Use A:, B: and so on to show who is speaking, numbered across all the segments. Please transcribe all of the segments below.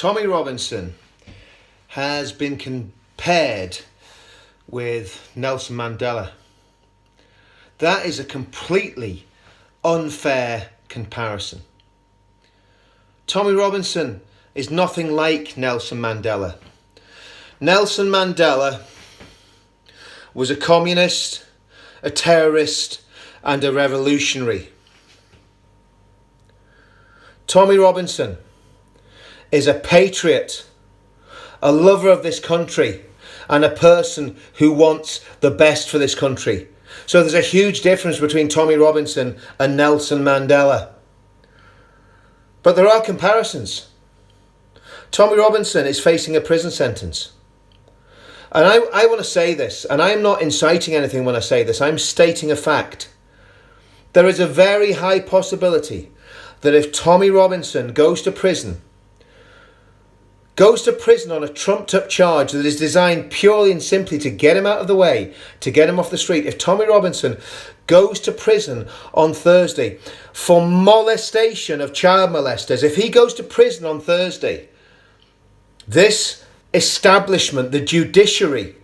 A: Tommy Robinson has been compared with Nelson Mandela. That is a completely unfair comparison. Tommy Robinson is nothing like Nelson Mandela. Nelson Mandela was a communist, a terrorist, and a revolutionary. Tommy Robinson is a patriot, a lover of this country, and a person who wants the best for this country. So there's a huge difference between Tommy Robinson and Nelson Mandela. But there are comparisons. Tommy Robinson is facing a prison sentence. And I want to say this, and I'm not inciting anything when I say this, I'm stating a fact. There is a very high possibility that if Tommy Robinson goes to prison on a trumped up charge that is designed purely and simply to get him out of the way, to get him off the street. If Tommy Robinson goes to prison on Thursday for molestation of child molesters, if he goes to prison on Thursday, this establishment, the judiciary,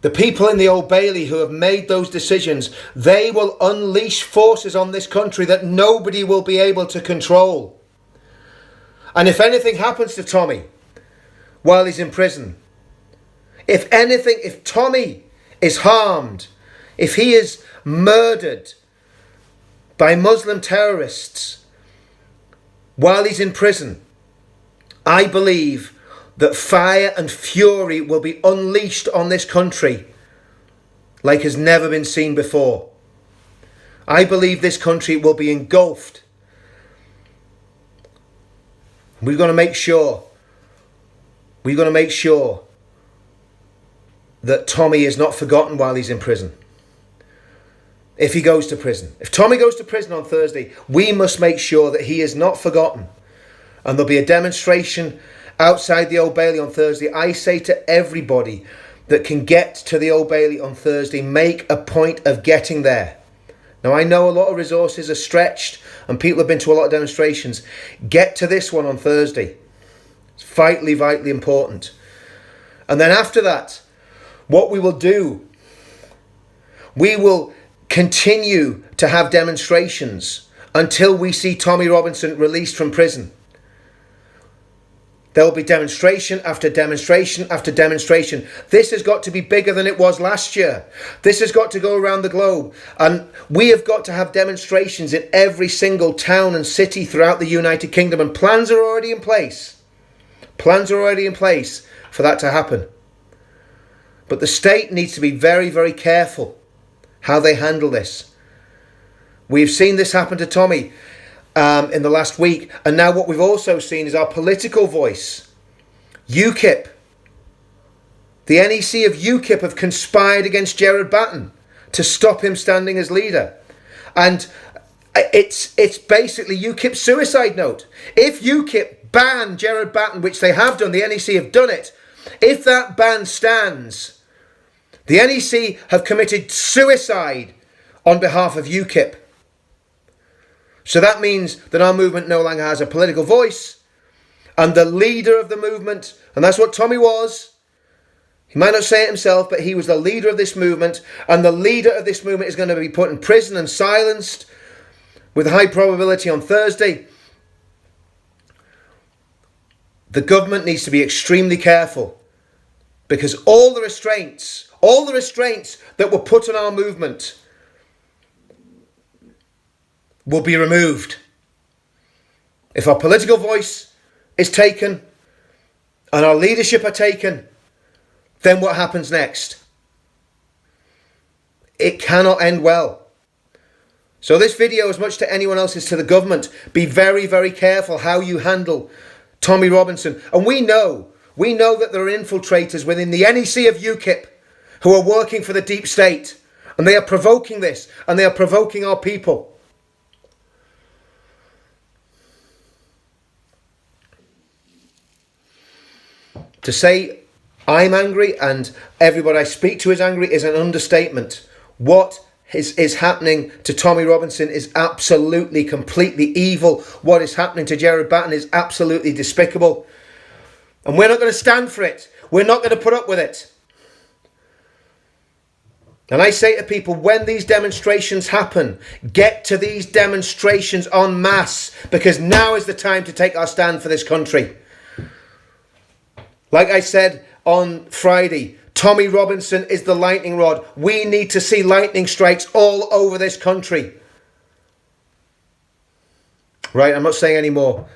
A: the people in the Old Bailey who have made those decisions, they will unleash forces on this country that nobody will be able to control. And if anything happens to Tommy while he's in prison, if Tommy is harmed, if he is murdered by Muslim terrorists while he's in prison, I believe that fire and fury will be unleashed on this country like has never been seen before. I believe this country will be engulfed. We're going to make sure that Tommy is not forgotten while he's in prison. If he goes to prison. If Tommy goes to prison on Thursday, we must make sure that he is not forgotten. And there'll be a demonstration outside the Old Bailey on Thursday. I say to everybody that can get to the Old Bailey on Thursday, make a point of getting there. Now, I know a lot of resources are stretched and people have been to a lot of demonstrations. Get to this one on Thursday. It's vitally, vitally important. And then after that, what we will do, we will continue to have demonstrations until we see Tommy Robinson released from prison. There will be demonstration after demonstration after demonstration. This has got to be bigger than it was last year. This has got to go around the globe. And we have got to have demonstrations in every single town and city throughout the United Kingdom. And plans are already in place. Plans are already in place for that to happen. But the state needs to be very, very careful how they handle this. We've seen this happen to Tommy in the last week, and now what we've also seen is our political voice. UKIP, the NEC of UKIP have conspired against Gerard Batten to stop him standing as leader, and it's basically UKIP's suicide note. If UKIP ban Gerard Batten, which they have done, the NEC have done it, if that ban stands, the NEC have committed suicide on behalf of UKIP. So that means that our movement no longer has a political voice, and the leader of the movement, and that's what Tommy was. He might not say it himself, but he was the leader of this movement, and the leader of this movement is going to be put in prison and silenced with high probability on Thursday. The government needs to be extremely careful, because all the restraints that were put on our movement will be removed. If our political voice is taken and our leadership are taken, then what happens next? It cannot end well. So this video, as much to anyone else as to the government, be very, very careful how you handle Tommy Robinson. And we know that there are infiltrators within the NEC of UKIP who are working for the deep state, and they are provoking this, and they are provoking our people. To say I'm angry and everybody I speak to is angry is an understatement. What is happening to Tommy Robinson is absolutely, completely evil. What is happening to Gerard Batten is absolutely despicable. And we're not going to stand for it. We're not going to put up with it. And I say to people, when these demonstrations happen, get to these demonstrations en masse, because now is the time to take our stand for this country. Like I said on Friday, Tommy Robinson is the lightning rod. We need to see lightning strikes all over this country. Right, I'm not saying any more.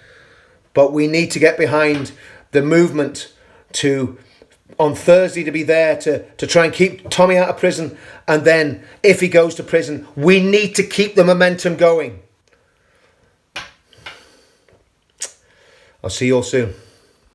A: But we need to get behind the movement on Thursday to be there to try and keep Tommy out of prison. And then if he goes to prison, we need to keep the momentum going. I'll see you all soon.